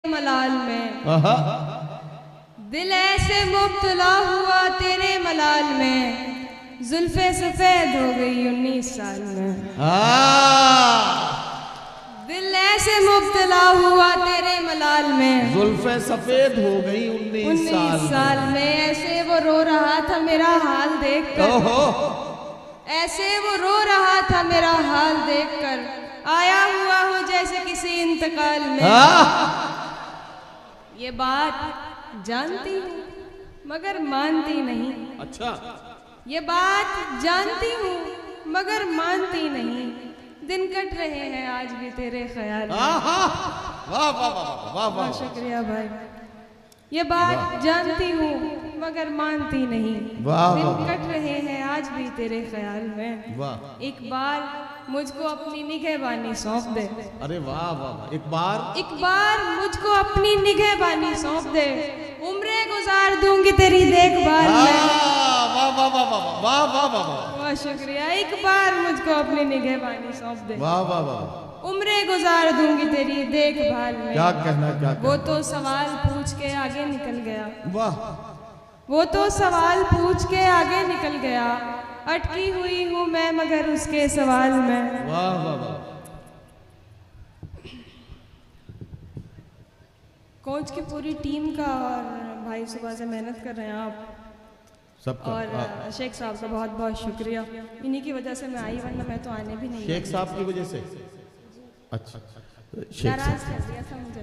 मलाल में दिल ऐसे मुब्तला हुआ तेरे मलाल में, जुल्फे सफेद हो गई 19 साल में। दिल ऐसे मुब्तला हुआ तेरे मलाल में, जुल्फे सफेद हो गई 19 साल में। ऐसे वो रो रहा था मेरा हाल देखकर, ऐसे वो रो रहा था मेरा हाल देखकर, आया हुआ हो जैसे किसी इंतकाल में। ये बात जानती हूँ मगर मानती नहीं। अच्छा, ये बात जानती हूँ मगर मानती नहीं। दिन कट रहे हैं आज भी तेरे ख्याल में। वाह वाह वाह वाह वाह, शुक्रिया भाई। ये बात जानती हूँ मगर मानती नहीं। दिन कट रहे हैं आज भी तेरे ख्याल में। वाह, एक बार मुझको अपनी निगहबानी सौंप दे। अरे वाह वाह, एक बार मुझको अपनी निगहबानी सौंप दे। उम्रें गुजार दूंगी तेरी देखभाल में। वाह वाह वाह वाह वाह वाह वाह, वाह शुक्रिया। एक बार मुझको अपनी निगहबानी सौंप दे। वाह वाह वाह, उम्रें गुजार दूंगी तेरी देखभाल में। क्या कहना, क्या कहना। वो तो सवाल पूछ के आगे निकल गया। वाह, वो तो सवाल पूछ के आगे निकल गया। अटकी हुई हूँ मैं मगर उसके सवाल में। वाह वाह वाह। कोच की पूरी टीम का और भाई सुबह से मेहनत कर रहे हैं आप सबका, और शेख साहब का बहुत बहुत शुक्रिया। इन्हीं की वजह से मैं आई, वरना मैं तो आने भी नहीं। शेख साहब की वजह से। अच्छा, नाराज कर दिया था मुझे।